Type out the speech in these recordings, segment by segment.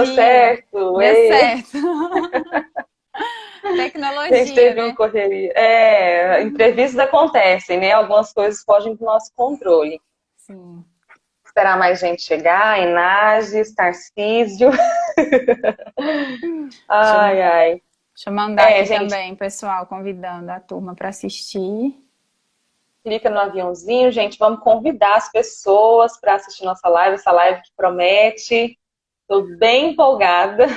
Certo, Deu ei. certo. A gente Tecnologia, teve uma né? correria. Imprevistos acontecem, né? Algumas coisas fogem do nosso controle. Sim. Esperar mais gente chegar, Enages, Tarcísio. Deixa eu, Ai, ai. deixa eu mandar aqui Gente, também, pessoal, convidando a turma para assistir. clica no aviãozinho, gente. Vamos convidar as pessoas para assistir nossa live, essa live que promete. Estou bem empolgada.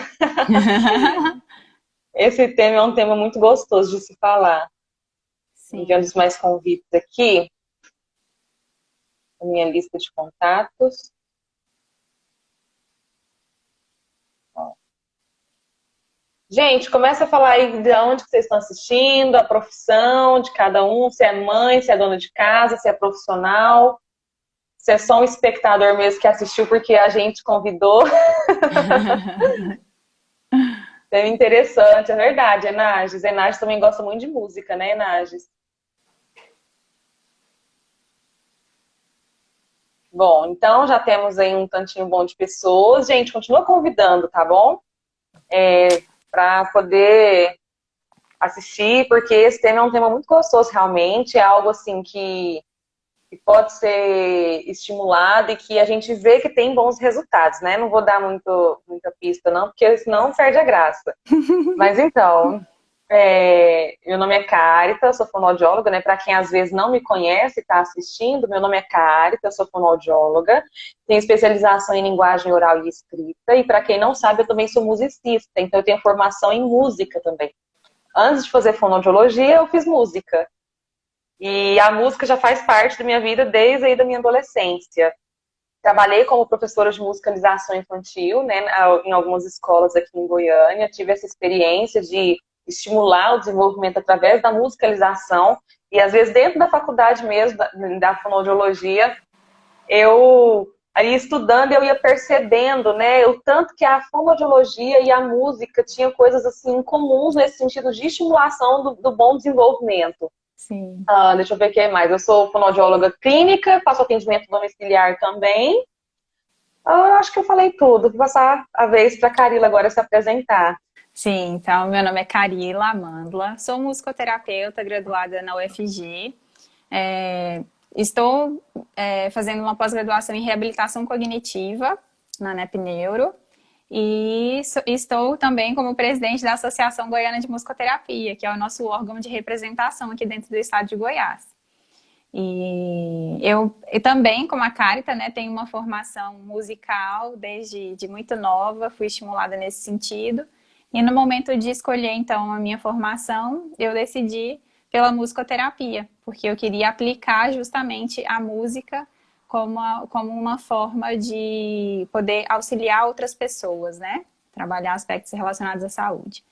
Esse tema é um tema muito gostoso de se falar. Enviando Sim. os mais convites aqui, a minha lista de contatos. Gente, começa a falar aí de onde que vocês estão assistindo, a profissão de cada um, se é mãe, se é dona de casa, se é profissional, se é só um espectador mesmo que assistiu porque a gente convidou. É interessante, é verdade, Enages. Enages também gosta muito de música, né, Enages? Bom, então já temos aí um tantinho bom de pessoas. Gente, continua convidando, tá bom? Para poder assistir, porque esse tema é um tema muito gostoso, realmente. É algo assim que pode ser estimulado e que a gente vê que tem bons resultados, né? Não vou dar muita pista, não, porque senão perde a graça. Mas então, meu nome é Carita, sou fonoaudióloga, né? Para quem às vezes não me conhece e está assistindo, meu nome é Carita, sou fonoaudióloga, tenho especialização em linguagem oral e escrita, e para quem não sabe, eu também sou musicista, então eu tenho formação em música também. Antes de fazer fonoaudiologia, eu fiz música. E a música já faz parte da minha vida desde aí da minha adolescência. Trabalhei como professora de musicalização infantil, né, em algumas escolas aqui em Goiânia. Tive essa experiência de estimular o desenvolvimento através da musicalização. E às vezes dentro da faculdade mesmo, da fonoaudiologia, eu ali estudando, eu ia percebendo, né, o tanto que a fonoaudiologia e a música tinham coisas assim comuns nesse sentido de estimulação do bom desenvolvimento. Sim. Deixa eu ver o que mais. Eu sou fonoaudióloga clínica, faço atendimento domiciliar também. Eu acho que eu falei tudo. Vou passar a vez para a Carila agora se apresentar. Sim, então meu nome é Carila Amândula, sou musicoterapeuta graduada na UFG. É, estou fazendo uma pós-graduação em reabilitação cognitiva na NEP Neuro e estou também como presidente da Associação Goiana de Musicoterapia, que é o nosso órgão de representação aqui dentro do estado de Goiás. E também, como a Carita, né, tenho uma formação musical desde muito nova, fui estimulada nesse sentido. E no momento de escolher, então, a minha formação, eu decidi pela musicoterapia, porque eu queria aplicar justamente a música como uma forma de poder auxiliar outras pessoas, né? Trabalhar aspectos relacionados à saúde.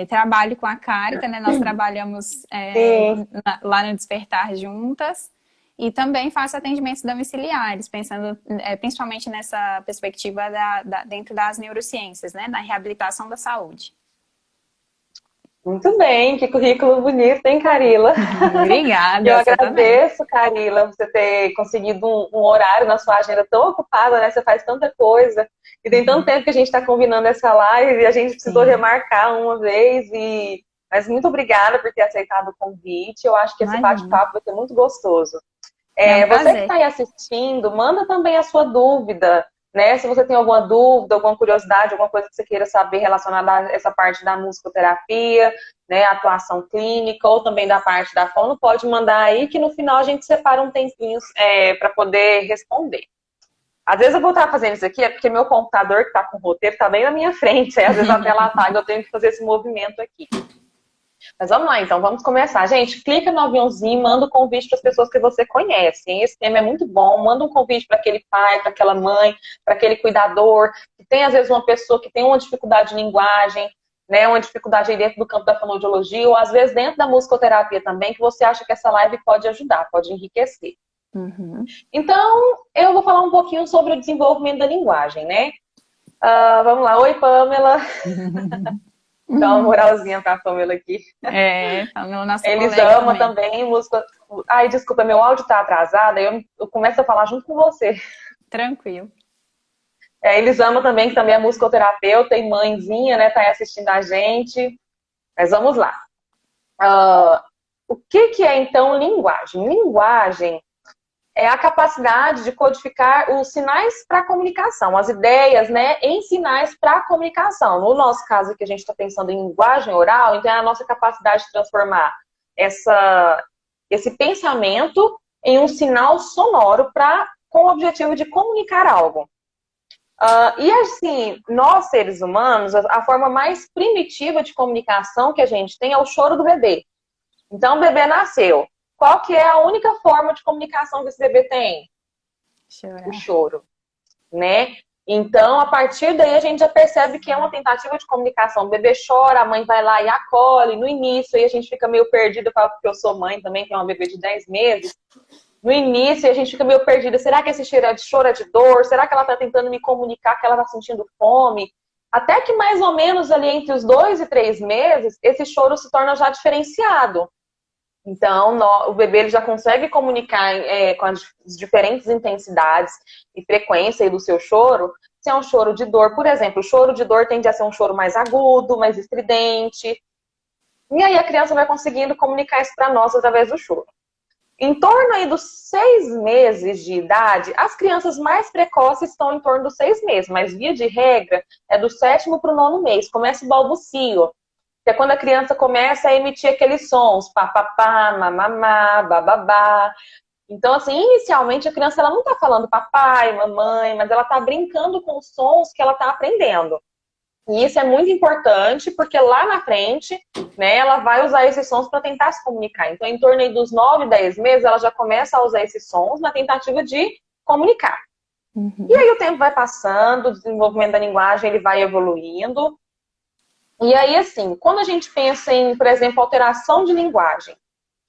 Trabalho com a Carita, né? Nós trabalhamos Sim, lá no Despertar juntas e também faço atendimentos domiciliares, pensando principalmente nessa perspectiva dentro das neurociências, né? Da reabilitação da saúde. muito bem. Que currículo bonito, hein, Carila? E eu Obrigada, você também. agradeço, Carila, você ter conseguido um horário na sua agenda tão ocupada, né? Você faz tanta coisa. E tem tanto Uhum. tempo que a gente está combinando essa live e a gente precisou Sim, remarcar uma vez. Mas muito obrigada por ter aceitado o convite. Eu acho que esse imagina. bate-papo vai ser muito gostoso. É um Você que está prazer. aí assistindo, manda também a sua dúvida, né? Se você tem alguma dúvida, alguma curiosidade, alguma coisa que você queira saber relacionada a essa parte da musicoterapia, né? Atuação clínica, ou também da parte da fono, pode mandar aí que no final a gente separa um tempinho para poder responder. Às vezes eu vou estar fazendo isso aqui, é porque meu computador que está com o roteiro está bem na minha frente, aí às vezes a tela apaga, eu tenho que fazer esse movimento aqui. Mas vamos lá, então, vamos começar. Gente, clica no aviãozinho, manda um convite para as pessoas que você conhece. Hein? Esse tema é muito bom. Manda um convite para aquele pai, para aquela mãe, para aquele cuidador, que tem, às vezes, uma pessoa que tem uma dificuldade de linguagem, né? Uma dificuldade aí dentro do campo da fonoaudiologia, ou às vezes dentro da musicoterapia também, que você acha que essa live pode ajudar, pode enriquecer. Uhum. Então, eu vou falar um pouquinho sobre o desenvolvimento da linguagem, né? Vamos lá. Oi, Pamela. Dá uma moralzinha para a Pamela aqui. Pamela, nossa colega Elisama também. também, música. Ai, desculpa, meu áudio tá atrasado, eu começo a falar junto com você. Tranquilo. Eles amam também, que também é musicoterapeuta e mãezinha, né? Tá aí assistindo a gente. Mas vamos lá. O que é, então, linguagem? Linguagem é a capacidade de codificar os sinais para comunicação, as ideias, né, em sinais para comunicação. No nosso caso aqui, a gente está pensando em linguagem oral, então é a nossa capacidade de transformar esse pensamento em um sinal sonoro com o objetivo de comunicar algo. E assim, nós seres humanos, a forma mais primitiva de comunicação que a gente tem é o choro do bebê. Então, o bebê nasceu. Qual que é a única forma de comunicação que esse bebê tem? Chorar. O choro, né? Então, a partir daí, a gente já percebe que é uma tentativa de comunicação. O bebê chora, a mãe vai lá e acolhe. No início, aí a gente fica meio perdido, eu falo porque eu sou mãe também, tenho uma bebê de 10 meses. No início, a gente fica meio perdida. Será que esse choro é de dor? Será que ela está tentando me comunicar que ela está sentindo fome? Até que mais ou menos ali entre os 2 e 3 meses, esse choro se torna já diferenciado. Então, o bebê ele já consegue comunicar com as diferentes intensidades e frequência do seu choro. Se é um choro de dor, por exemplo, o choro de dor tende a ser um choro mais agudo, mais estridente. E aí a criança vai conseguindo comunicar isso para nós através do choro. Em torno aí dos 6 meses de idade, as crianças mais precoces estão em torno dos 6 meses, mas via de regra é do 7º para o 9º mês. Começa o balbucio, que é quando a criança começa a emitir aqueles sons, papapá, mamamá, bababá. Então, assim, inicialmente a criança ela não está falando papai, mamãe, mas ela está brincando com os sons que ela está aprendendo. E isso é muito importante, porque lá na frente, né, ela vai usar esses sons para tentar se comunicar. Então, em torno aí dos 9, 10 meses, ela já começa a usar esses sons na tentativa de comunicar. Uhum. E aí o tempo vai passando, o desenvolvimento da linguagem ele vai evoluindo. E aí, assim, quando a gente pensa em, por exemplo, alteração de linguagem, o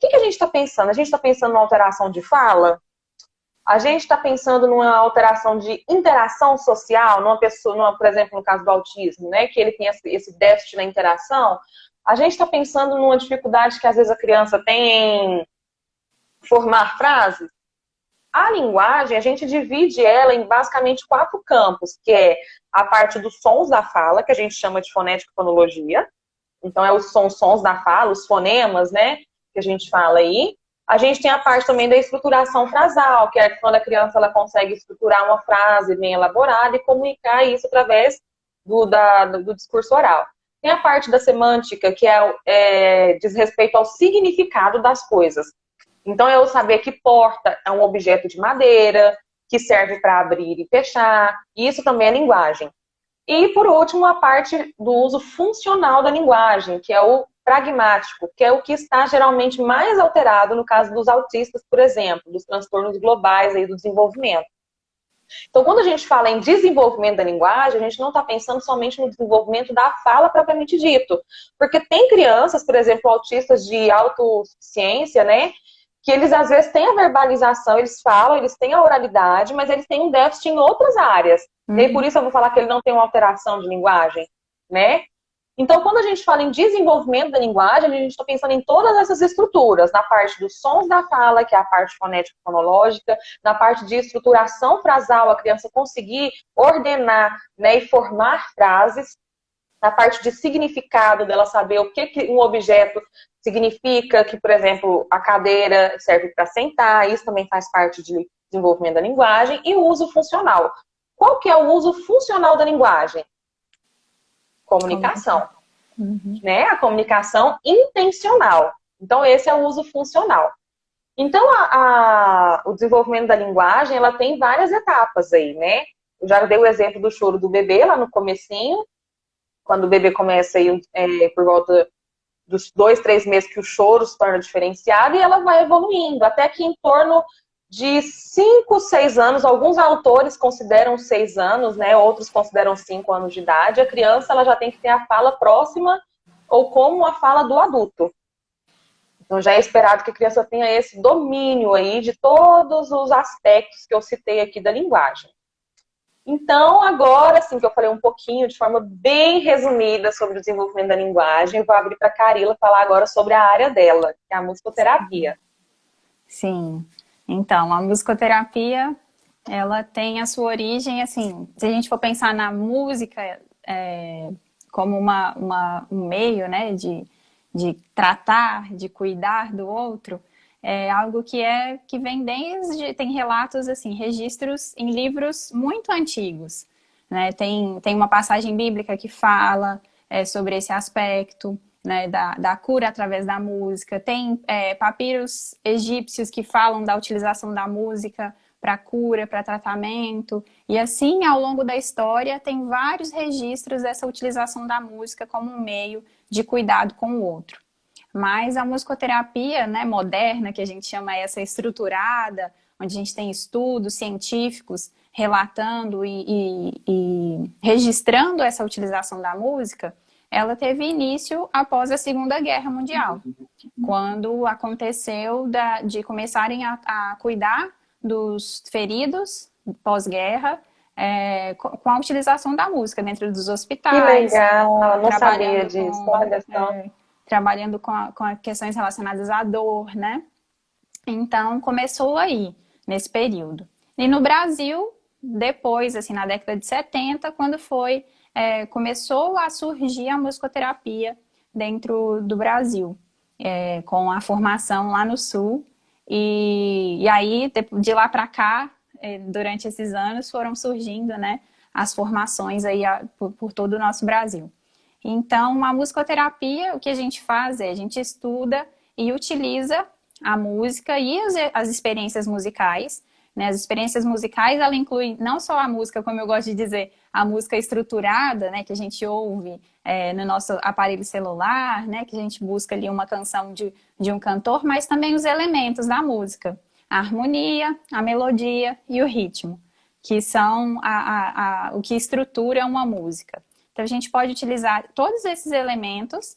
que a gente está pensando? A gente está pensando numa alteração de fala? A gente está pensando numa alteração de interação social, numa pessoa, por exemplo, no caso do autismo, né, que ele tem esse déficit na interação. A gente está pensando numa dificuldade que às vezes a criança tem em formar frases. A linguagem, a gente divide ela em basicamente 4 campos, que é a parte dos sons da fala, que a gente chama de fonética e fonologia. Então, é os sons da fala, os fonemas, né, que a gente fala aí. A gente tem a parte também da estruturação frasal, que é quando a criança ela consegue estruturar uma frase bem elaborada e comunicar isso através do discurso oral. Tem a parte da semântica, que diz respeito ao significado das coisas. Então, é eu saber que porta é um objeto de madeira, que serve para abrir e fechar. Isso também é linguagem. E, por último, a parte do uso funcional da linguagem, que é o pragmático, que é o que está geralmente mais alterado no caso dos autistas, por exemplo, dos transtornos globais aí do desenvolvimento. Então, quando a gente fala em desenvolvimento da linguagem, a gente não está pensando somente no desenvolvimento da fala propriamente dito. Porque tem crianças, por exemplo, autistas de autossuficiência, né? Que eles às vezes têm a verbalização, eles falam, eles têm a oralidade, mas eles têm um déficit em outras áreas. E aí, por isso eu vou falar que ele não tem uma alteração de linguagem, né? Então, quando a gente fala em desenvolvimento da linguagem, a gente está pensando em todas essas estruturas, na parte dos sons da fala, que é a parte fonético-fonológica, na parte de estruturação frasal, a criança conseguir ordenar, né, e formar frases, na parte de significado, dela saber o que um objeto significa, que, por exemplo, a cadeira serve para sentar, isso também faz parte de desenvolvimento da linguagem, e o uso funcional. Qual que é o uso funcional da linguagem? Comunicação. Uhum. Né? A comunicação intencional. Então, esse é o uso funcional. Então, o desenvolvimento da linguagem, ela tem várias etapas aí, né? Eu já dei o exemplo do choro do bebê lá no comecinho, quando o bebê começa aí, por volta dos 2, 3 meses que o choro se torna diferenciado e ela vai evoluindo, até que em torno de 5, 6 anos, alguns autores consideram 6 anos, né? Outros consideram 5 anos de idade, a criança ela já tem que ter a fala próxima ou como a fala do adulto. Então já é esperado que a criança tenha esse domínio aí de todos os aspectos que eu citei aqui da linguagem. Então, agora, assim, que eu falei um pouquinho, de forma bem resumida sobre o desenvolvimento da linguagem, eu vou abrir para a Carila falar agora sobre a área dela, que é a musicoterapia. Sim. Então, a musicoterapia Ela tem a sua origem, assim, se a gente for pensar na música como um meio, né, de tratar, de cuidar do outro, é algo que vem desde, tem relatos, assim, registros em livros muito antigos, né? Tem uma passagem bíblica que fala sobre esse aspecto, né, da cura através da música. Tem papiros egípcios que falam da utilização da música para cura, para tratamento. E assim, ao longo da história, tem vários registros dessa utilização da música como um meio de cuidado com o outro. Mas a musicoterapia, né, moderna, que a gente chama essa estruturada, onde a gente tem estudos científicos relatando e registrando essa utilização da música, ela teve início após a Segunda Guerra Mundial, quando aconteceu de começarem a cuidar dos feridos pós-guerra com a utilização da música dentro dos Que hospitais, legal, não sabia trabalhando disso, olha só. trabalhando com questões relacionadas à dor, né? Então, começou aí, nesse período. E no Brasil, depois, assim, na década de 70, quando começou a surgir a musicoterapia dentro do Brasil, com a formação lá no Sul. E aí, de lá para cá, durante esses anos, foram surgindo, né, as formações aí por todo o nosso Brasil. Então, a musicoterapia, o que a gente faz a gente estuda e utiliza a música e as experiências musicais, né? As experiências musicais, ela inclui não só a música, como eu gosto de dizer, a música estruturada, né, que a gente ouve no nosso aparelho celular, né, que a gente busca ali uma canção de um cantor, mas também os elementos da música, a harmonia, a melodia e o ritmo, que são o que estrutura uma música. Então, a gente pode utilizar todos esses elementos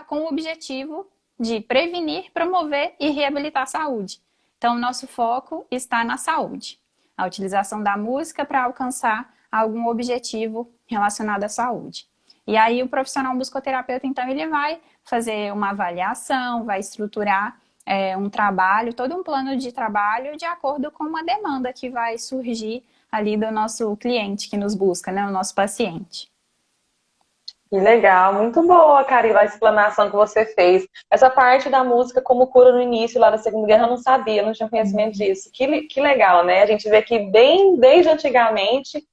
com o objetivo de prevenir, promover e reabilitar a saúde. Então, o nosso foco está na saúde. A utilização da música para alcançar algum objetivo relacionado à saúde. E aí, o profissional musicoterapeuta, então, ele vai fazer uma avaliação, vai estruturar um trabalho, todo um plano de trabalho de acordo com uma demanda que vai surgir ali do nosso cliente que nos busca, né, o nosso paciente. Que legal, muito boa, Carila, a explanação que você fez. Essa parte da música como cura no início lá da Segunda Guerra eu não sabia, não tinha conhecimento disso. Que legal, né? A gente vê que bem desde antigamente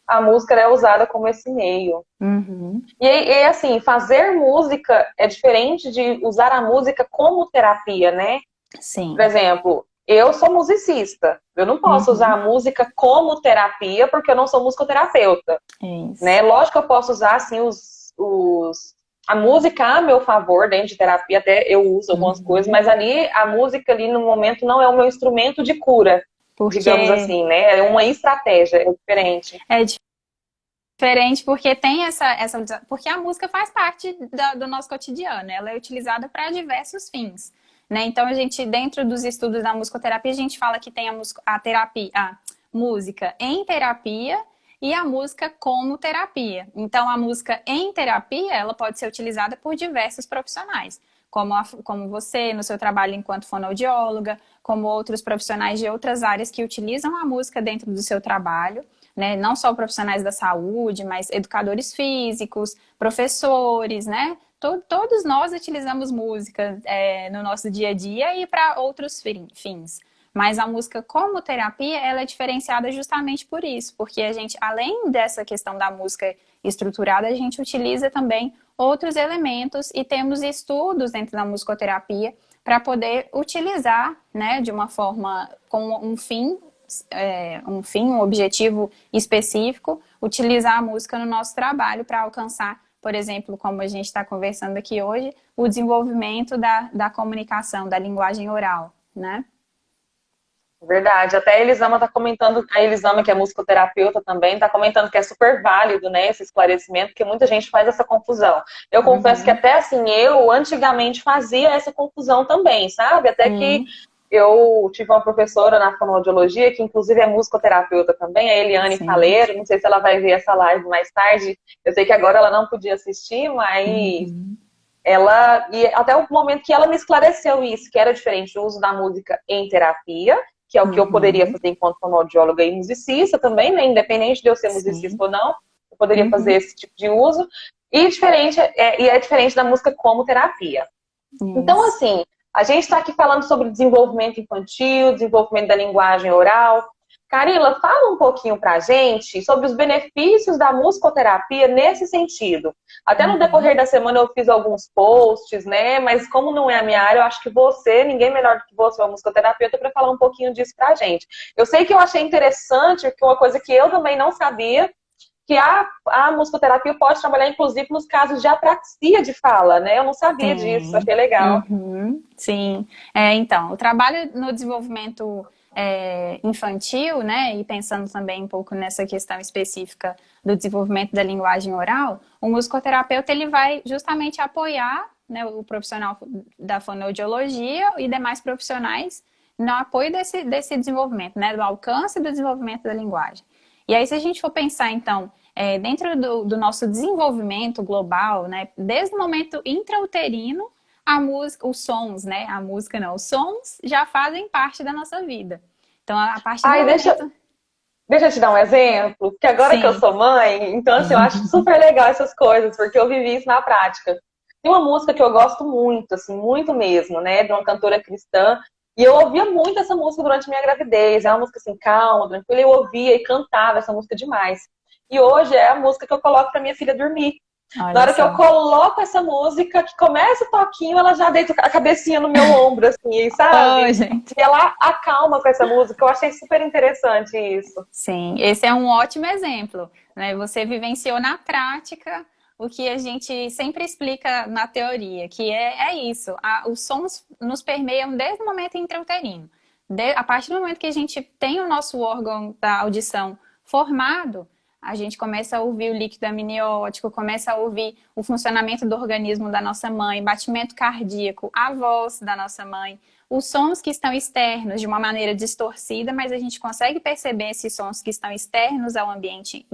a música é usada como esse meio. Uhum. E assim, fazer música é diferente de usar a música como terapia, né? Sim. Por exemplo, eu sou musicista. Eu não posso usar a música como terapia porque eu não sou musicoterapeuta. Isso. Né? Lógico que eu posso usar assim, a música a meu favor dentro de terapia, até eu uso algumas coisas, mas a música ali no momento não é o meu instrumento de cura, digamos assim, né? É uma estratégia, é diferente. É diferente porque tem porque a música faz parte do nosso cotidiano, ela é utilizada para diversos fins, né? Então, a gente, dentro dos estudos da musicoterapia, a gente fala que tem a música em terapia e a música como terapia. Então, a música em terapia, ela pode ser utilizada por diversos profissionais, como você, no seu trabalho enquanto fonoaudióloga, como outros profissionais de outras áreas que utilizam a música dentro do seu trabalho, né? Não só profissionais da saúde, mas educadores físicos, professores, né? Todos nós utilizamos música no nosso dia a dia e para outros fins. Mas a música como terapia, ela é diferenciada justamente por isso, porque a gente, além dessa questão da música estruturada, a gente utiliza também outros elementos e temos estudos dentro da musicoterapia para poder utilizar, né, de uma forma com um objetivo específico, utilizar a música no nosso trabalho para alcançar, por exemplo, como a gente está conversando aqui hoje, o desenvolvimento da comunicação, da linguagem oral, né? Verdade, até a Elisama está comentando, a Elisama, que é musicoterapeuta também, está comentando que é super válido, né, esse esclarecimento, porque muita gente faz essa confusão. Eu confesso que até assim, eu antigamente fazia essa confusão também, sabe? Até que eu tive uma professora na fonoaudiologia, que inclusive é musicoterapeuta também, a Eliane Faleiro, não sei se ela vai ver essa live mais tarde, eu sei que agora ela não podia assistir, mas e até o momento que ela me esclareceu isso, que era diferente o uso da música em terapia que é o que eu poderia Uhum. fazer enquanto fonoaudióloga e musicista também, né? Independente de eu ser Sim. musicista ou não, eu poderia fazer Uhum. esse tipo de uso. E é diferente da música como terapia. Então, Isso. assim, a gente está aqui falando sobre desenvolvimento infantil, desenvolvimento da linguagem oral. Carila, fala um pouquinho para a gente sobre os benefícios da musicoterapia nesse sentido. Até no decorrer Uhum. da semana eu fiz alguns posts, né? Mas como não é a minha área, eu acho que você, ninguém melhor do que você, é um musicoterapeuta, para falar um pouquinho disso para a gente. Eu sei que eu achei interessante, que uma coisa que eu também não sabia, que a musicoterapia pode trabalhar, inclusive, nos casos de apraxia de fala, né? Eu não sabia disso, Sim. achei legal. Uhum. Sim. Então, o trabalho no desenvolvimento infantil, né, e pensando também um pouco nessa questão específica do desenvolvimento da linguagem oral, o musicoterapeuta ele vai justamente apoiar, né, o profissional da fonoaudiologia e demais profissionais no apoio desse desenvolvimento, né, do alcance do desenvolvimento da linguagem. E aí, se a gente for pensar, então, dentro do nosso desenvolvimento global, né, desde o momento intrauterino, a música, os sons, né, a música não, os sons já fazem parte da nossa vida. Então, a partir do Ai, momento... deixa eu te dar um exemplo, porque agora que eu Sim. sou mãe, então assim, eu acho super legal essas coisas, porque eu vivi isso na prática. Tem uma música que eu gosto muito, assim, muito mesmo, né, de uma cantora cristã, e eu ouvia muito essa música durante minha gravidez. É uma música assim, calma, tranquila, eu ouvia e cantava essa música demais. E hoje é a música que eu coloco pra minha filha dormir. Na Olha hora que eu só. coloco essa música, que começa o toquinho, ela já deita a cabecinha no meu ombro, assim, Oh, sabe? gente. E ela acalma com essa música. Eu achei super interessante isso. Sim, esse é um ótimo exemplo, né? Você vivenciou na prática o que a gente sempre explica na teoria, que é isso. Os sons nos permeiam desde o momento intrauterino. A partir do momento que a gente tem o nosso órgão da audição formado, a gente começa a ouvir o líquido amniótico, começa a ouvir o funcionamento do organismo da nossa mãe, batimento cardíaco, a voz da nossa mãe, os sons que estão externos de uma maneira distorcida, mas a gente consegue perceber esses sons que estão externos ao ambiente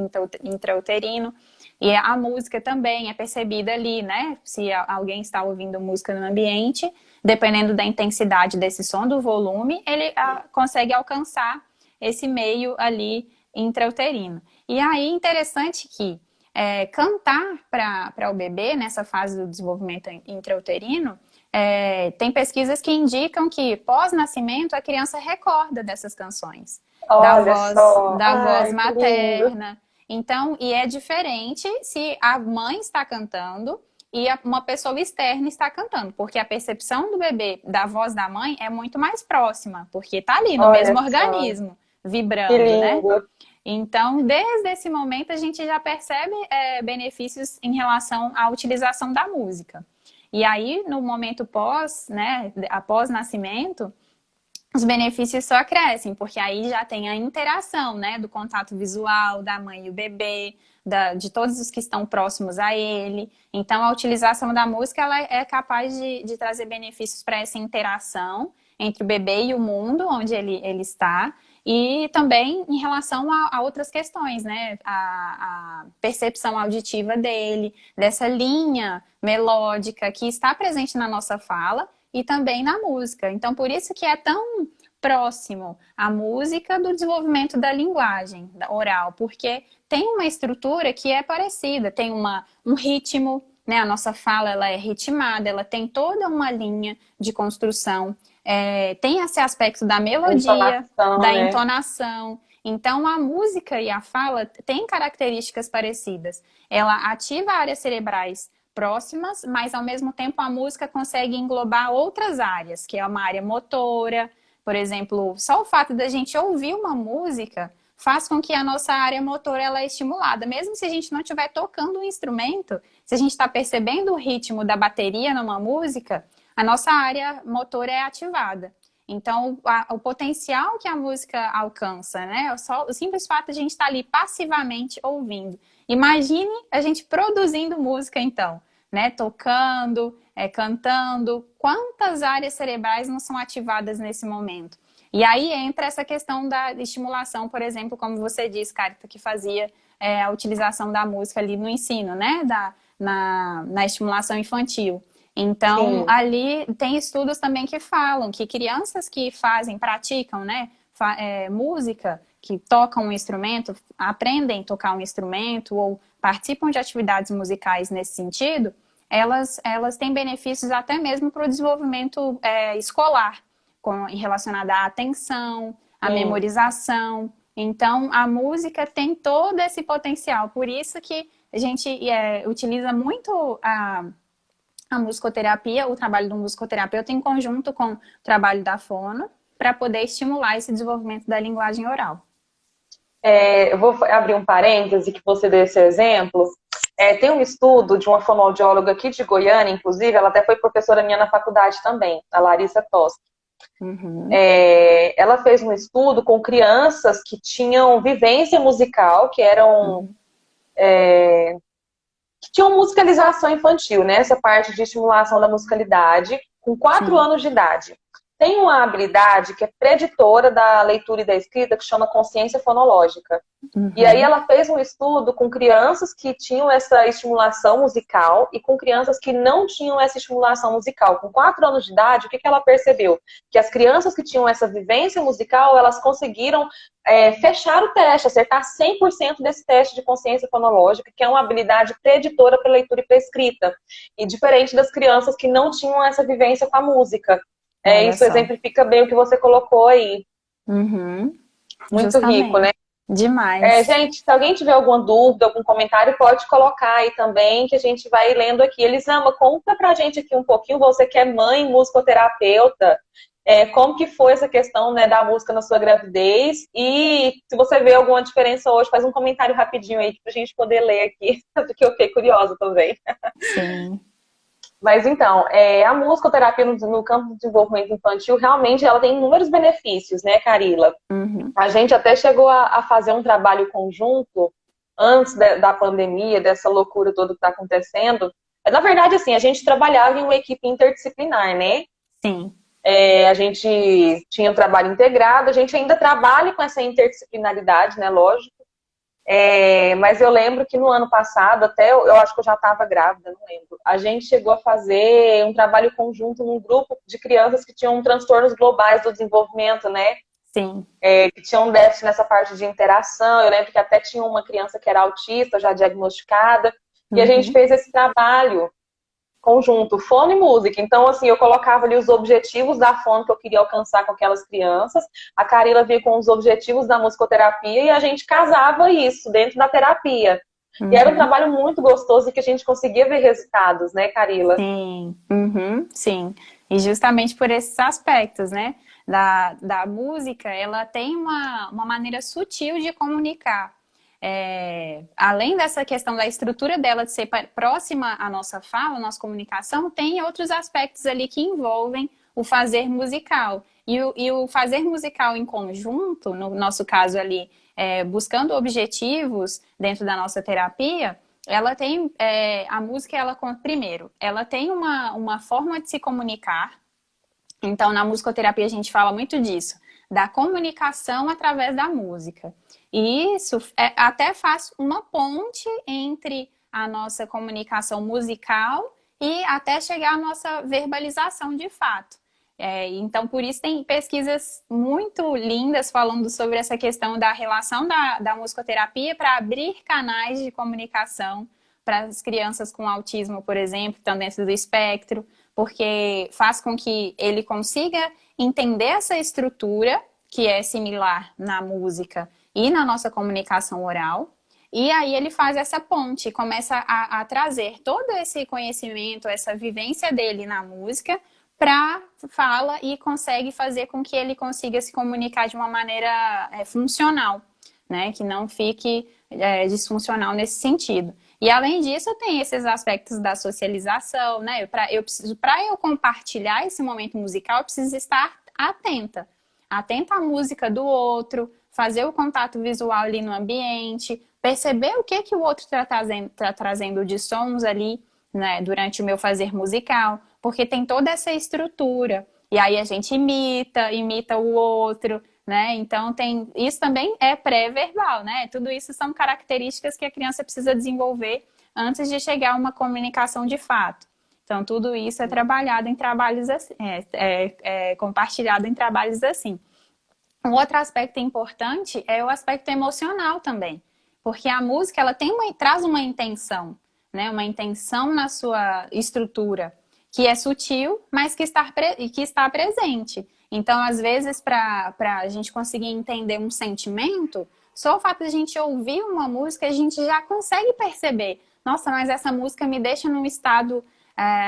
intrauterino. E a música também é percebida ali, né? Se alguém está ouvindo música no ambiente, dependendo da intensidade desse som, do volume, ele consegue alcançar esse meio ali intrauterino. E aí, interessante que cantar para o bebê, nessa fase do desenvolvimento intrauterino, tem pesquisas que indicam que pós-nascimento a criança recorda dessas canções, Olha só. da voz Ai, que lindo. materna. Então, e é diferente se a mãe está cantando e uma pessoa externa está cantando, porque a percepção do bebê da voz da mãe é muito mais próxima, porque está ali no mesmo Olha só. organismo, Que vibrando, né? lindo. Então, desde esse momento, a gente já percebe benefícios em relação à utilização da música. E aí, no momento pós, né, após nascimento, os benefícios só crescem, porque aí já tem a interação, né, do contato visual da mãe e o bebê, de todos os que estão próximos a ele. Então, a utilização da música ela é capaz de trazer benefícios para essa interação entre o bebê e o mundo onde ele está, e também em relação a outras questões, né? A percepção auditiva dele, dessa linha melódica que está presente na nossa fala e também na música. Então, por isso que é tão próximo a música do desenvolvimento da linguagem oral, porque tem uma estrutura que é parecida, tem um ritmo, né? A nossa fala ela é ritmada, ela tem toda uma linha de construção, tem esse aspecto da A melodia, entonação, da né? entonação. Então, a música e a fala têm características parecidas. Ela ativa áreas cerebrais próximas, mas ao mesmo tempo a música consegue englobar outras áreas, que é uma área motora. Por exemplo, só o fato da gente ouvir uma música faz com que a nossa área motora ela é estimulada. Mesmo se a gente não estiver tocando um instrumento, se a gente está percebendo o ritmo da bateria numa música, a nossa área motora é ativada. Então, o potencial que a música alcança, né? O simples fato de a gente estar ali passivamente ouvindo. Imagine a gente produzindo música, então, né? Tocando, cantando. Quantas áreas cerebrais não são ativadas nesse momento? E aí entra essa questão da estimulação, por exemplo, como você disse, Carita, que fazia a utilização da música ali no ensino, né? Na estimulação infantil. Então, Sim. ali tem estudos também que falam que crianças que praticam, né, música, que tocam um instrumento, aprendem a tocar um instrumento ou participam de atividades musicais nesse sentido, elas têm benefícios até mesmo para o desenvolvimento escolar, relacionado à atenção, à memorização. Então, a música tem todo esse potencial. Por isso que a gente utiliza muito a musicoterapia, o trabalho do musicoterapeuta em conjunto com o trabalho da fono, para poder estimular esse desenvolvimento da linguagem oral. Eu vou abrir um parêntese que você deu esse exemplo. Tem um estudo de uma fonoaudióloga aqui de Goiânia, inclusive, ela até foi professora minha na faculdade também, a Larissa Toschi. Ela fez um estudo com crianças que tinham vivência musical, que tinham musicalização infantil, né? Essa parte de estimulação da musicalidade, com 4 anos de idade. Tem uma habilidade que é preditora da leitura e da escrita, que chama consciência fonológica. E aí ela fez um estudo com crianças que tinham essa estimulação musical e com crianças que não tinham essa estimulação musical. Com 4 anos de idade, o que ela percebeu? Que as crianças que tinham essa vivência musical, elas conseguiram fechar o teste, acertar 100% desse teste de consciência fonológica, que é uma habilidade preditora para leitura e para escrita. E diferente das crianças que não tinham essa vivência com a música. Isso exemplifica bem o que você colocou aí. Muito Justamente. rico, né? Demais. Gente, se alguém tiver alguma dúvida, algum comentário, pode colocar aí também, que a gente vai lendo aqui. Elisama, conta pra gente aqui um pouquinho, você que é mãe, musicoterapeuta, como que foi essa questão, né, da música na sua gravidez, e se você vê alguma diferença hoje, faz um comentário rapidinho aí pra gente poder ler aqui, porque eu fiquei curiosa também. Sim. Mas então, a musicoterapia no campo do desenvolvimento infantil, realmente ela tem inúmeros benefícios, né, Carila? A gente até chegou a fazer um trabalho conjunto antes da pandemia, dessa loucura toda que está acontecendo. Na verdade, assim, a gente trabalhava em uma equipe interdisciplinar, né? Sim. A gente tinha um trabalho integrado, a gente ainda trabalha com essa interdisciplinaridade, né, lógico. Mas eu lembro que no ano passado, até eu acho que eu já estava grávida, não lembro. A gente chegou a fazer um trabalho conjunto num grupo de crianças que tinham transtornos globais do desenvolvimento, né? Sim. Que tinham um déficit nessa parte de interação. Eu lembro que até tinha uma criança que era autista, já diagnosticada. E a gente fez esse trabalho conjunto, fono e música. Então, assim, eu colocava ali os objetivos da fono que eu queria alcançar com aquelas crianças. A Carila vinha com os objetivos da musicoterapia e a gente casava isso dentro da terapia. E era um trabalho muito gostoso e que a gente conseguia ver resultados, né, Carila? Sim, sim. E justamente por esses aspectos, né? Da música, ela tem uma maneira sutil de comunicar. Além dessa questão da estrutura dela de ser próxima à nossa fala, à nossa comunicação, tem outros aspectos ali que envolvem o fazer musical. E o fazer musical em conjunto, no nosso caso ali, buscando objetivos dentro da nossa terapia, ela tem, a música, primeiro, ela tem uma forma de se comunicar. Então, na musicoterapia a gente fala muito disso, da comunicação através da música. E isso até faz uma ponte entre a nossa comunicação musical e até chegar à nossa verbalização de fato. Então, por isso tem pesquisas muito lindas falando sobre essa questão da relação da musicoterapia para abrir canais de comunicação para as crianças com autismo, por exemplo, que estão dentro do espectro, porque faz com que ele consiga entender essa estrutura que é similar na música e na nossa comunicação oral, e aí ele faz essa ponte, começa a trazer todo esse conhecimento, essa vivência dele na música para fala e consegue fazer com que ele consiga se comunicar de uma maneira funcional, né? Que não fique disfuncional nesse sentido. E além disso, tem esses aspectos da socialização, né? Para eu compartilhar esse momento musical, eu preciso estar atenta à música do outro, fazer o contato visual ali no ambiente, perceber o que o outro está trazendo de sons ali, né, durante o meu fazer musical, porque tem toda essa estrutura. E aí a gente imita o outro, né? Então isso também é pré-verbal, né? Tudo isso são características que a criança precisa desenvolver antes de chegar a uma comunicação de fato. Então tudo isso é trabalhado em trabalhos assim, compartilhado em trabalhos assim. Um outro aspecto importante é o aspecto emocional também, porque a música ela traz uma intenção, né? Uma intenção na sua estrutura que é sutil, mas que está presente. Então, às vezes, para a gente conseguir entender um sentimento, só o fato de a gente ouvir uma música, a gente já consegue perceber. Nossa, mas essa música me deixa num estado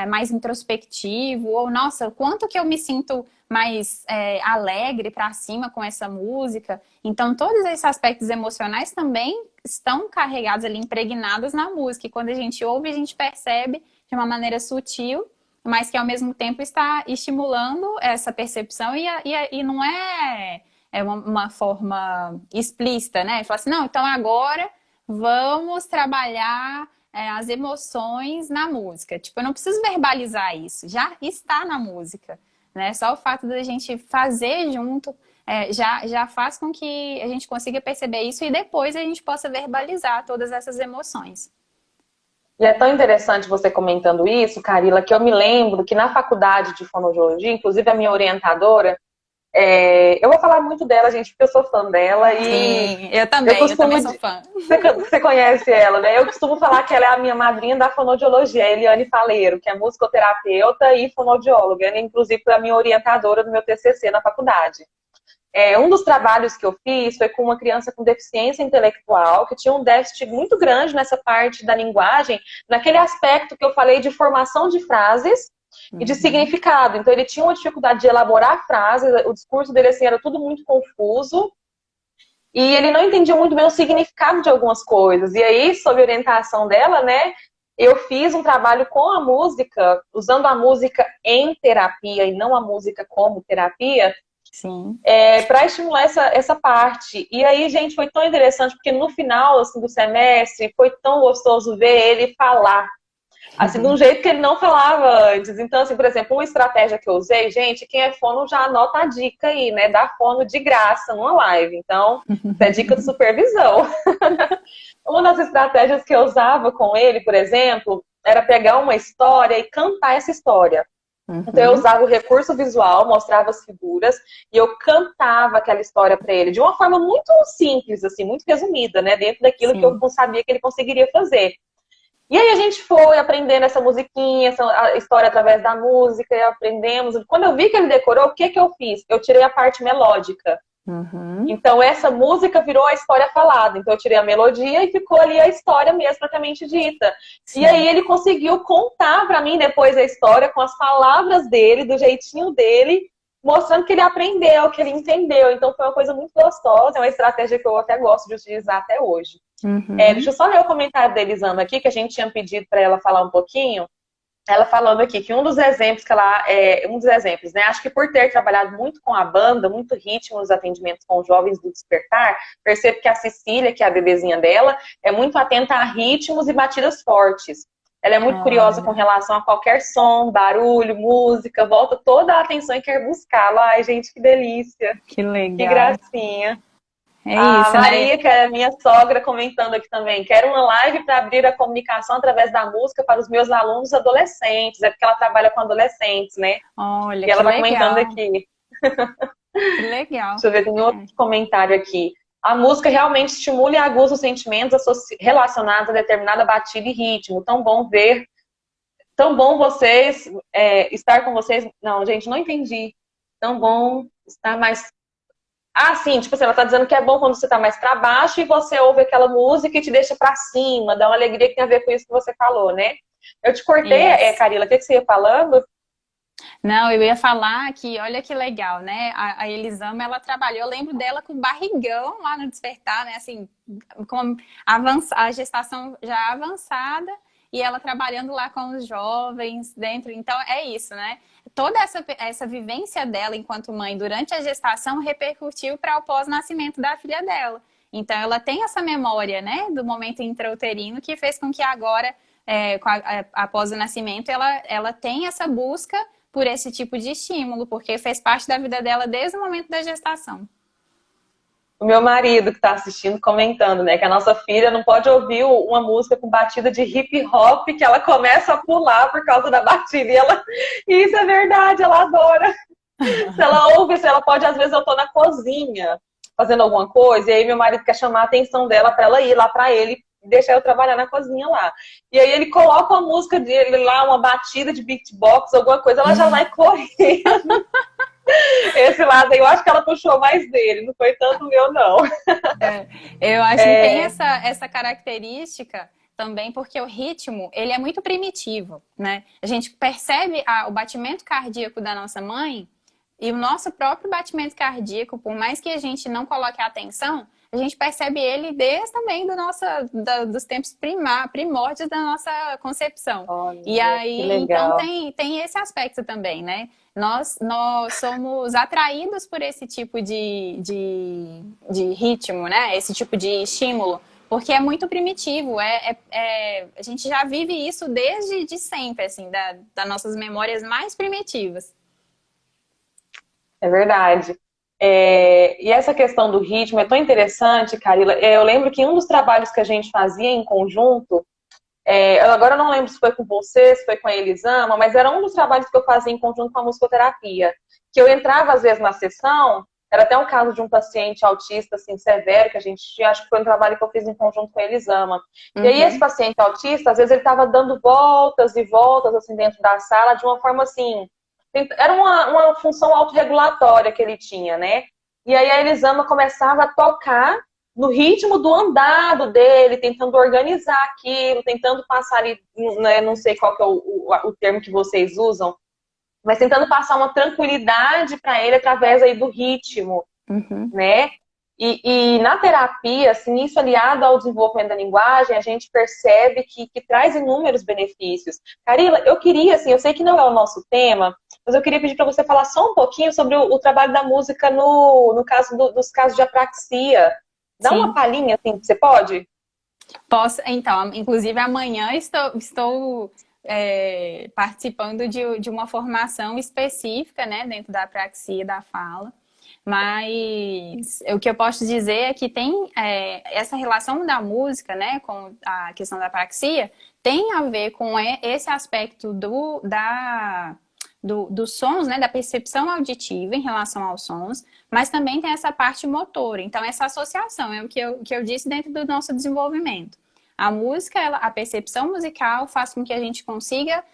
mais introspectivo, ou nossa, quanto que eu me sinto mais alegre para cima com essa música. Então, todos esses aspectos emocionais também estão carregados ali, impregnados na música. E quando a gente ouve, a gente percebe de uma maneira sutil, mas que ao mesmo tempo está estimulando essa percepção e não é uma forma explícita, né? Fala assim, não, então agora vamos trabalhar as emoções na música. Tipo, eu não preciso verbalizar isso, já está na música, né? Só o fato da gente fazer junto já faz com que a gente consiga perceber isso e depois a gente possa verbalizar todas essas emoções. E é tão interessante você comentando isso, Carila, que eu me lembro que na faculdade de fonoaudiologia, inclusive a minha orientadora, eu vou falar muito dela, gente, porque eu sou fã dela. E sim, eu também sou fã. Você conhece ela, né? Eu costumo falar que ela é a minha madrinha da fonoaudiologia, a Eliane Faleiro, que é musicoterapeuta e fonoaudióloga. Ela, inclusive, foi a minha orientadora do meu TCC na faculdade. Um dos trabalhos que eu fiz foi com uma criança com deficiência intelectual, que tinha um déficit muito grande nessa parte da linguagem, naquele aspecto que eu falei de formação de frases e de significado. Então, ele tinha uma dificuldade de elaborar frases, o discurso dele assim, era tudo muito confuso, e ele não entendia muito bem o significado de algumas coisas. E aí, sob orientação dela, né, eu fiz um trabalho com a música, usando a música em terapia e não a música como terapia, para estimular essa parte. E aí, gente, foi tão interessante, porque no final assim, do semestre, foi tão gostoso ver ele falar. Assim, de um jeito que ele não falava antes. Então, assim, por exemplo, uma estratégia que eu usei, gente, quem é fono já anota a dica aí, né? Dá fono de graça numa live. Então, isso é dica de supervisão. Uma das estratégias que eu usava com ele, por exemplo, era pegar uma história e cantar essa história. Então eu usava o recurso visual, mostrava as figuras e eu cantava aquela história para ele de uma forma muito simples, assim, muito resumida, né? Dentro daquilo que eu sabia que ele conseguiria fazer. E aí a gente foi aprendendo essa musiquinha, essa história através da música, e aprendemos. Quando eu vi que ele decorou, o que que eu fiz? Eu tirei a parte melódica. Então essa música virou a história falada. Então eu tirei a melodia e ficou ali a história mesmo propriamente dita. E aí ele conseguiu contar para mim depois a história com as palavras dele, do jeitinho dele, mostrando que ele aprendeu, que ele entendeu. Então foi uma coisa muito gostosa, é uma estratégia que eu até gosto de utilizar até hoje. Deixa eu só ler o comentário da Elisandra aqui, que a gente tinha pedido para ela falar um pouquinho. Ela falando aqui que um dos exemplos né? Acho que por ter trabalhado muito com a banda, muito ritmo nos atendimentos com jovens do Despertar, percebo que a Cecília, que é a bebezinha dela, é muito atenta a ritmos e batidas fortes. Ela é muito curiosa com relação a qualquer som, barulho, música, volta toda a atenção e quer buscá-la. Ai, gente, que delícia. Que legal. Que gracinha. É a isso, Maria, né? que é minha sogra, comentando aqui também. Quero uma live para abrir a comunicação através da música para os meus alunos adolescentes. É porque ela trabalha com adolescentes, né? Olha, e ela vai comentando aqui. Que legal. Deixa eu ver, tem um outro comentário aqui. A música realmente estimula e aguça os sentimentos relacionados a determinada batida e ritmo. Tão bom ver. Tão bom vocês estar com vocês. Não, gente, não entendi. Tão bom estar mais... sim, tipo assim, ela tá dizendo que é bom quando você tá mais pra baixo e você ouve aquela música e te deixa pra cima, dá uma alegria que tem a ver com isso que você falou, né? Eu te cortei, Carila, o que você ia falando? Não, eu ia falar que, olha que legal, né? A Elisama, ela trabalhou, eu lembro dela com barrigão lá no Despertar, né? Assim, com a gestação já avançada e ela trabalhando lá com os jovens dentro. Então, é isso, né? Toda essa vivência dela enquanto mãe durante a gestação repercutiu para o pós-nascimento da filha dela. Então, ela tem essa memória, né, do momento intrauterino que fez com que agora, após o nascimento, ela tenha essa busca por esse tipo de estímulo, porque fez parte da vida dela desde o momento da gestação. O meu marido que está assistindo comentando, né, que a nossa filha não pode ouvir uma música com batida de hip hop, que ela começa a pular por causa da batida. E isso é verdade, ela adora. Se ela ouve, se ela pode, às vezes eu tô na cozinha fazendo alguma coisa, e aí meu marido quer chamar a atenção dela para ela ir lá para ele e deixar eu trabalhar na cozinha lá. E aí ele coloca uma música dele lá, uma batida de beatbox, alguma coisa, ela já vai correr. Esse lado aí, eu acho que ela puxou mais dele, não foi tanto meu, não. É, eu acho que tem É, essa característica também, porque o ritmo, ele é muito primitivo, né? A gente percebe o batimento cardíaco da nossa mãe e o nosso próprio batimento cardíaco, por mais que a gente não coloque atenção, a gente percebe ele desde também dos tempos primórdios da nossa concepção. E olha, que aí, então, legal. tem esse aspecto também, né? Nós somos atraídos por esse tipo de ritmo, né? Esse tipo de estímulo, porque é muito primitivo. A gente já vive isso desde de sempre, assim, das nossas memórias mais primitivas. É verdade. E essa questão do ritmo é tão interessante, Carila. Eu lembro que um dos trabalhos que a gente fazia em conjunto, agora eu não lembro se foi com você, se foi com a Elisama, mas era um dos trabalhos que eu fazia em conjunto com a musicoterapia. Que eu entrava, às vezes, na sessão, era até um caso de um paciente autista, assim, severo, que a gente tinha, acho que foi um trabalho que eu fiz em conjunto com a Elisama. E aí, esse Uhum. paciente autista, às vezes, ele estava dando voltas e voltas, assim, dentro da sala, de uma forma, assim, era uma função autorregulatória que ele tinha, né? E aí a Elisama começava a tocar no ritmo do andado dele, tentando organizar aquilo, tentando passar ali, né, não sei qual que é o termo que vocês usam, mas tentando passar uma tranquilidade para ele através aí do ritmo, Uhum. né? E na terapia, assim, isso aliado ao desenvolvimento da linguagem, a gente percebe que traz inúmeros benefícios. Carila, eu queria, assim, eu sei que não é o nosso tema, mas eu queria pedir para você falar só um pouquinho sobre o trabalho da música no caso dos casos de apraxia. Dá uma Sim. palhinha, assim, você pode? Posso, então, inclusive amanhã estou participando de uma formação específica, né, dentro da apraxia da fala. Mas o que eu posso dizer é que tem essa relação da música, né, com a questão da apraxia, tem a ver com esse aspecto dos sons, né, da percepção auditiva em relação aos sons, mas também tem essa parte motora. Então, essa associação é o que eu disse dentro do nosso desenvolvimento. A música, a percepção musical faz com que a gente consiga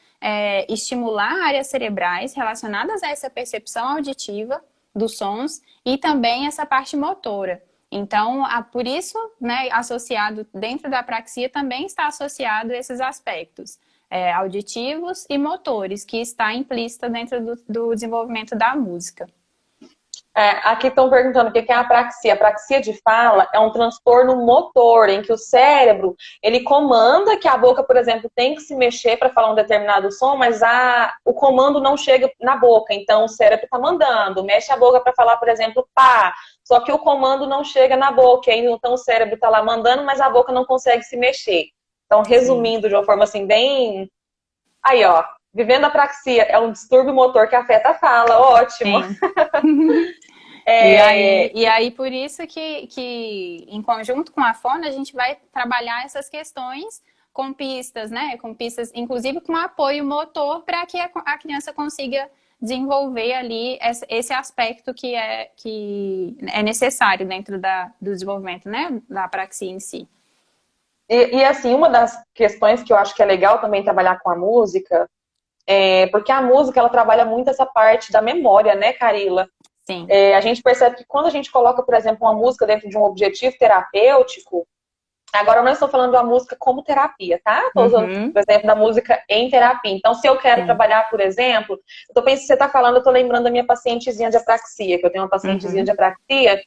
estimular áreas cerebrais relacionadas a essa percepção auditiva dos sons e também essa parte motora. Então, por isso, né, associado dentro da apraxia, também está associado esses aspectos auditivos e motores, que está implícita dentro do desenvolvimento da música. Aqui estão perguntando o que é a apraxia. A apraxia de fala é um transtorno motor, em que o cérebro, ele comanda que a boca, por exemplo, tem que se mexer para falar um determinado som, mas o comando não chega na boca. Então, o cérebro está mandando, mexe a boca para falar, por exemplo, pá. Só que o comando não chega na boca. Então, o cérebro está lá mandando, mas a boca não consegue se mexer. Então, Sim. resumindo de uma forma assim, bem... Aí, ó. Vivendo a apraxia é um distúrbio motor que afeta a fala. Ótimo. Sim. É, E aí por isso que, em conjunto com a fono, a gente vai trabalhar essas questões com pistas, né? Com pistas, inclusive com apoio motor, para que a criança consiga desenvolver ali esse aspecto que é necessário dentro do desenvolvimento, né? Da apraxia em si. assim, uma das questões que eu acho que é legal também trabalhar com a música, porque a música, ela trabalha muito essa parte da memória, né, Carila? Sim. A gente percebe que quando a gente coloca, por exemplo, uma música dentro de um objetivo terapêutico, agora eu não estou falando da música como terapia, tá? Estou usando, Uhum. por exemplo, da música em terapia. Então, se eu quero Sim. trabalhar, por exemplo, eu tô pensando, você está falando, eu estou lembrando da minha pacientezinha de apraxia, que eu tenho uma pacientezinha de Uhum. apraxia,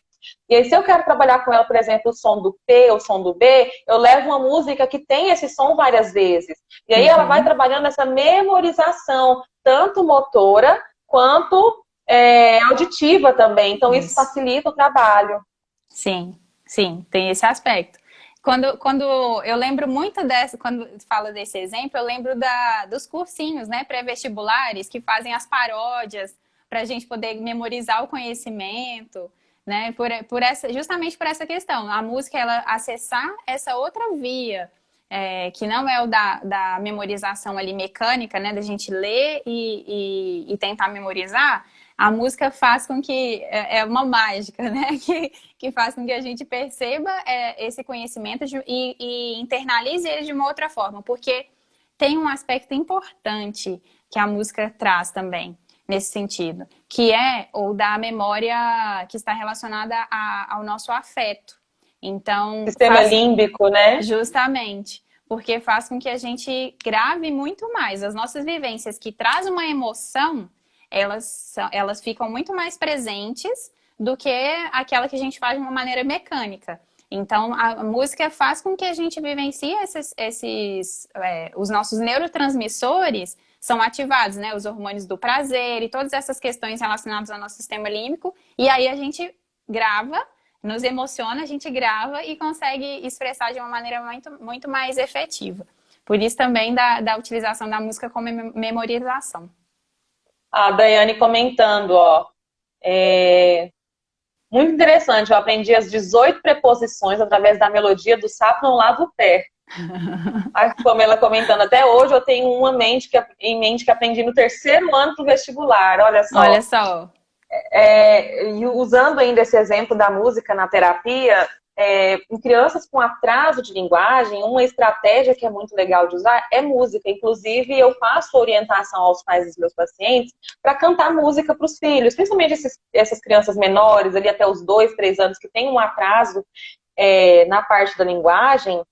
e aí se eu quero trabalhar com ela, por exemplo, o som do P, o som do B, eu levo uma música que tem esse som várias vezes. E aí ela vai Uhum. trabalhando essa memorização, tanto motora quanto auditiva também. Então, isso Isso. facilita o trabalho. Sim, sim, tem esse aspecto. Quando eu lembro muito quando fala desse exemplo, eu lembro dos cursinhos, né, pré-vestibulares que fazem as paródias para a gente poder memorizar o conhecimento, né, justamente por essa questão, a música ela acessar essa outra via que não é o da memorização ali mecânica, né, da gente ler e tentar memorizar, a música faz com que, é uma mágica, né, que faz com que a gente perceba esse conhecimento e internalize ele de uma outra forma, porque tem um aspecto importante que a música traz também, nesse sentido, que é o da memória que está relacionada ao nosso afeto. Então, Sistema límbico, né? justamente, porque faz com que a gente grave muito mais. As nossas vivências que trazem uma emoção, elas ficam muito mais presentes do que aquela que a gente faz de uma maneira mecânica. Então, a música faz com que a gente vivencie os nossos neurotransmissores são ativados, né? Os hormônios do prazer e todas essas questões relacionadas ao nosso sistema límbico. E aí a gente grava, nos emociona, a gente grava e consegue expressar de uma maneira muito, muito mais efetiva. Por isso também da utilização da música como memorização. A Daiane comentando, ó. Muito interessante, eu aprendi as 18 preposições através da melodia do Sapo Não Lava o Pé. Como ela comentando, até hoje eu tenho uma em mente que aprendi no 3º ano do vestibular, olha só. Olha só. E usando ainda esse exemplo da música na terapia, em crianças com atraso de linguagem, uma estratégia que é muito legal de usar é música. Inclusive, eu faço orientação aos pais dos meus pacientes para cantar música para os filhos, principalmente essas crianças menores, ali até os 2, 3 anos, que têm um atraso na parte da linguagem.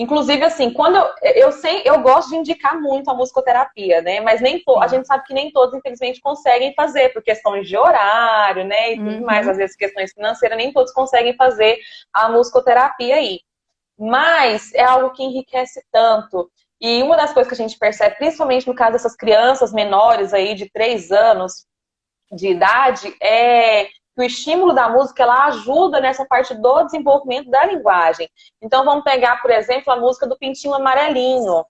Inclusive, assim, quando eu gosto de indicar muito a musicoterapia, né? Mas a gente sabe que nem todos, infelizmente, conseguem fazer, por questões de horário, né? E tudo mais, às vezes questões financeiras, nem todos conseguem fazer a musicoterapia aí. Mas é algo que enriquece tanto. E uma das coisas que a gente percebe, principalmente no caso dessas crianças menores aí, de 3 anos de idade, é que o estímulo da música, ela ajuda nessa parte do desenvolvimento da linguagem. Então, vamos pegar, por exemplo, a música do Pintinho Amarelinho,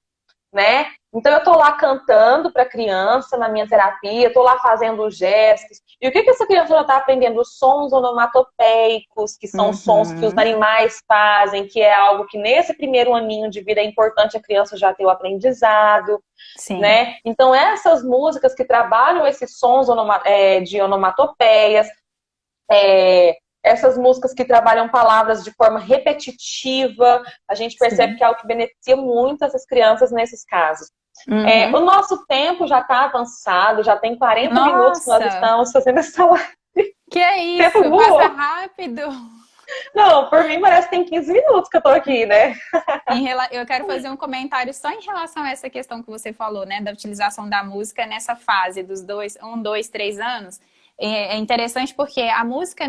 né? Então, eu tô lá cantando para a criança na minha terapia, tô lá fazendo gestos. E o que essa criança já tá aprendendo? Os sons onomatopeicos, que são sons que os animais fazem, que é algo que nesse primeiro aninho de vida é importante a criança já ter o aprendizado. Sim. Né? Então, essas músicas que trabalham esses sons de onomatopeias, essas músicas que trabalham palavras de forma repetitiva, a gente percebe que é algo que beneficia muito essas crianças nesses casos. O nosso tempo já está avançado, já tem 40 minutos que nós estamos fazendo essa live. Que é isso? Passa rápido. Não, por mim parece que tem 15 minutos que eu tô aqui, né? Eu quero fazer um comentário só em relação a essa questão que você falou, né? Da utilização da música nessa fase dos 1, 2, 3 anos. É interessante porque a música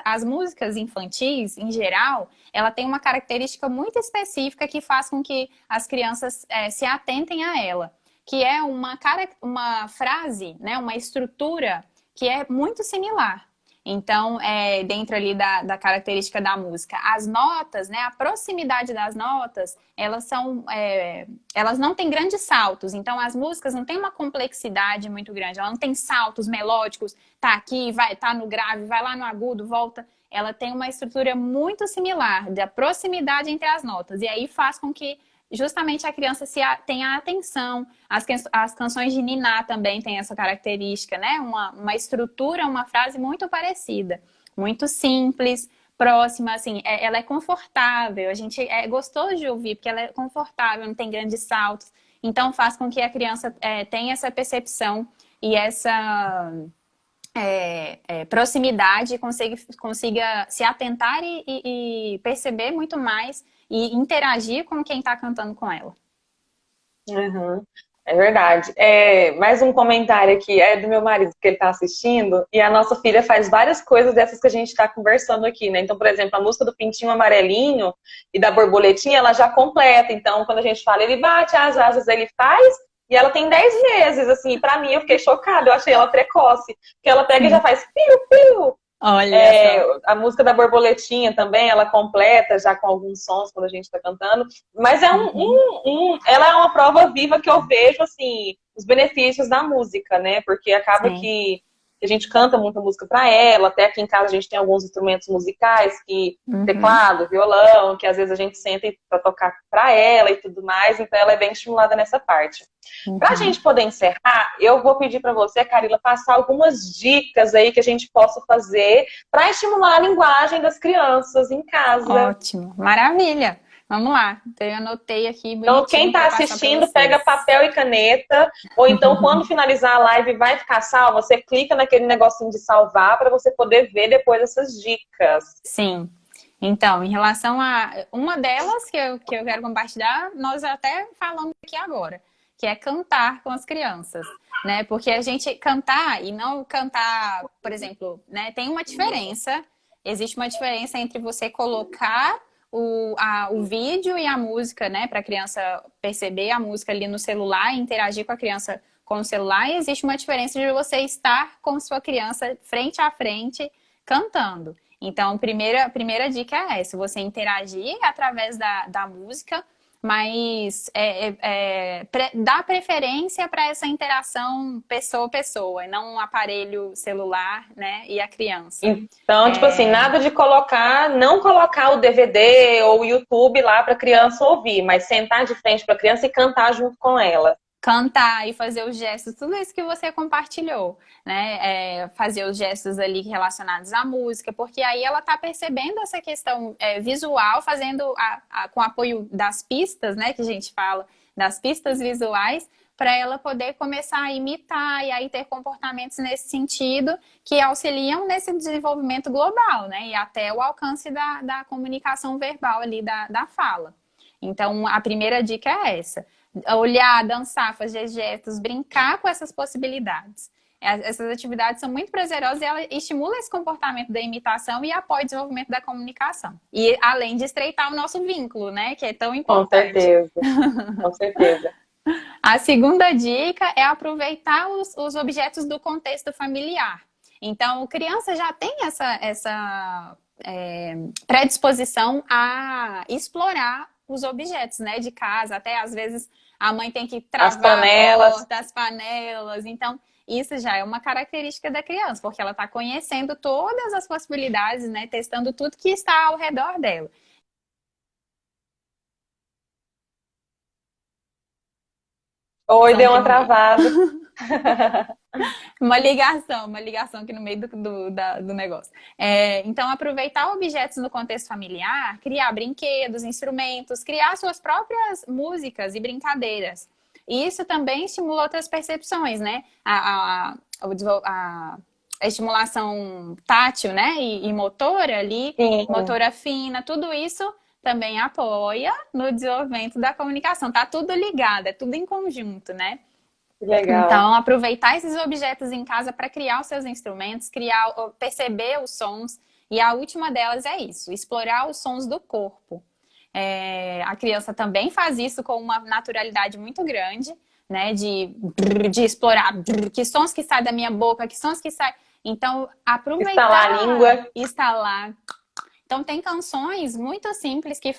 as músicas infantis, em geral, ela tem uma característica muito específica que faz com que as crianças se atentem a ela, que é uma frase, né, uma estrutura que é muito similar. Então, dentro ali da característica da música, as notas, né, a proximidade das notas, elas não têm grandes saltos. Então, as músicas não têm uma complexidade muito grande. Ela não tem saltos melódicos, tá aqui, tá no grave, vai lá no agudo, volta. Ela tem uma estrutura muito similar da proximidade entre as notas. E aí faz com que justamente a criança tenha atenção. As canções de Niná também têm essa característica, né? Uma estrutura, uma frase muito parecida, muito simples, próxima, assim, ela é confortável, é gostoso de ouvir, porque ela é confortável, não tem grandes saltos, então faz com que a criança tenha essa percepção e essa proximidade, consiga se atentar e perceber muito mais e interagir com quem está cantando com ela. É verdade. Mais um comentário aqui, do meu marido, que ele está assistindo, e a nossa filha faz várias coisas dessas que a gente está conversando aqui, né? Então, por exemplo, a música do Pintinho Amarelinho e da Borboletinha, ela já completa. Então, quando a gente fala, ele bate as asas, ele faz, e ela tem 10 meses, assim, pra mim eu fiquei chocada, eu achei ela precoce, porque ela pega e já faz piu-piu. Olha a música da Borboletinha também, ela completa já com alguns sons quando a gente está cantando, mas ela é uma prova viva que eu vejo, assim, os benefícios da música, né? Porque acaba que que a gente canta muita música para ela. Até aqui em casa a gente tem alguns instrumentos musicais, que teclado, violão, que às vezes a gente senta para tocar para ela e tudo mais. Então ela é bem estimulada nessa parte. Para a gente poder encerrar, eu vou pedir para você, Carila, passar algumas dicas aí que a gente possa fazer para estimular a linguagem das crianças em casa. Ótimo, maravilha. Vamos lá. Então, eu anotei aqui Então, quem bonitinho está para passar para assistindo, vocês. pega papel e caneta, ou então, quando finalizar a live vai ficar salva, você clica naquele negocinho de salvar para você poder ver depois essas dicas. Sim. Então, em relação a uma delas que eu quero compartilhar, nós até falamos aqui agora, que é cantar com as crianças, né? Porque a gente cantar e não cantar, por exemplo, né? Tem uma diferença, existe uma diferença entre você colocar o vídeo e a música, né? Para a criança perceber a música ali no celular e interagir com a criança com o celular, e existe uma diferença de você estar com sua criança frente a frente cantando. Então, a primeira dica é essa, você interagir através da música, mas dá preferência para essa interação pessoa-pessoa, e não um aparelho celular, né, e a criança. Então, tipo assim, nada de não colocar o DVD ou o YouTube lá para a criança ouvir, mas sentar de frente para a criança e cantar junto com ela. Cantar e fazer os gestos, tudo isso que você compartilhou, né? Fazer os gestos ali relacionados à música, porque aí ela tá percebendo essa questão visual, fazendo com apoio das pistas, né? Que a gente fala, das pistas visuais, para ela poder começar a imitar e aí ter comportamentos nesse sentido que auxiliam nesse desenvolvimento global, né? E até o alcance da comunicação verbal ali, da fala. Então, a primeira dica é essa. Olhar, dançar, fazer gestos, brincar com essas possibilidades. Essas atividades são muito prazerosas e ela estimula esse comportamento da imitação e apoia o desenvolvimento da comunicação. E além de estreitar o nosso vínculo, né? Que é tão importante. Com certeza, com certeza. A segunda dica é aproveitar os objetos do contexto familiar. Então, criança já tem essa predisposição a explorar os objetos, né, de casa. Até às vezes a mãe tem que travar a porta, as panelas. Então, isso já é uma característica da criança, porque ela está conhecendo todas as possibilidades, né, testando tudo que está ao redor dela. Oi, deu uma travada. Uma ligação aqui no meio do negócio. Então, aproveitar objetos no contexto familiar, criar brinquedos, instrumentos, criar suas próprias músicas e brincadeiras. E isso também estimula outras percepções, né? A estimulação tátil, né? E motora ali, Sim. motora fina, tudo isso também apoia no desenvolvimento da comunicação. Tá tudo ligado, é tudo em conjunto, né? Legal. Então, aproveitar esses objetos em casa para criar os seus instrumentos, perceber os sons. E a última delas é isso, explorar os sons do corpo. A criança também faz isso com uma naturalidade muito grande, né? De explorar que sons que saem da minha boca, que sons que saem. Então, aproveitar. Estalar a língua. Estalar. Então, tem canções muito simples que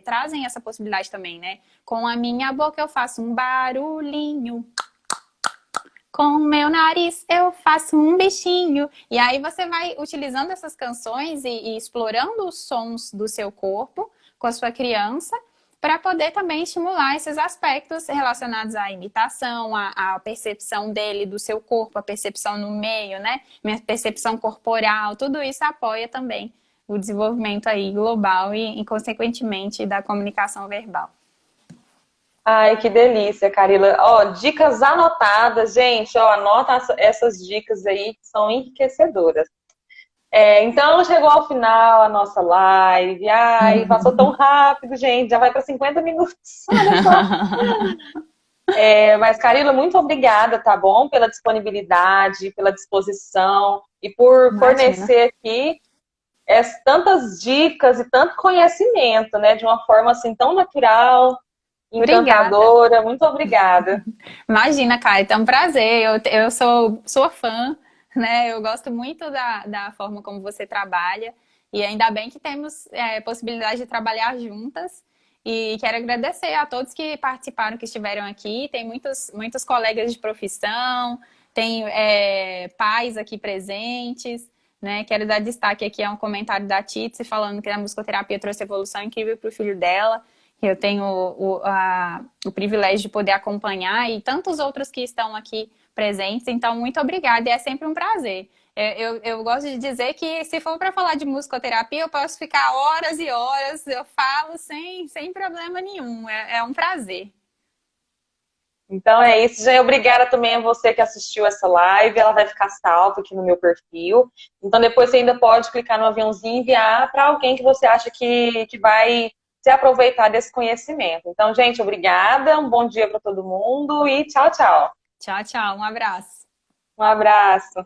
trazem essa possibilidade também, né? Com a minha boca eu faço um barulhinho. Com o meu nariz eu faço um bichinho. E aí você vai utilizando essas canções e explorando os sons do seu corpo com a sua criança para poder também estimular esses aspectos relacionados à imitação, à percepção dele do seu corpo, a percepção no meio, né? Minha percepção corporal, tudo isso apoia também o desenvolvimento aí global e consequentemente, da comunicação verbal. Ai, que delícia, Carila. Ó, dicas anotadas, gente. Ó, anota essas dicas aí que são enriquecedoras. Então, chegou ao final a nossa live. Ai, passou tão rápido, gente. Já vai para 50 minutos. Olha só. Mas, Carila, muito obrigada, tá bom? Pela disponibilidade, pela disposição e por fornecer aqui tantas dicas e tanto conhecimento, né? De uma forma assim tão natural, encantadora. Obrigada. Muito obrigada. Imagina, Kai, é um prazer. Eu sou fã, né? Eu gosto muito da forma como você trabalha e ainda bem que temos possibilidade de trabalhar juntas. E quero agradecer a todos que participaram, que estiveram aqui. Tem muitos colegas de profissão, Tem pais aqui presentes, né? Quero dar destaque aqui a um comentário da Titsi falando que a musicoterapia trouxe evolução incrível para o filho dela. Eu tenho o privilégio de poder acompanhar e tantos outros que estão aqui presentes. Então, muito obrigada e é sempre um prazer. Eu gosto de dizer que se for para falar de musicoterapia, eu posso ficar horas e horas, eu falo sem problema nenhum. É um prazer. Então é isso, gente. Obrigada também a você que assistiu essa live. Ela vai ficar salva aqui no meu perfil. Então depois você ainda pode clicar no aviãozinho e enviar para alguém que você acha que vai se aproveitar desse conhecimento. Então, gente, obrigada. Um bom dia para todo mundo e tchau, tchau. Tchau, tchau. Um abraço. Um abraço.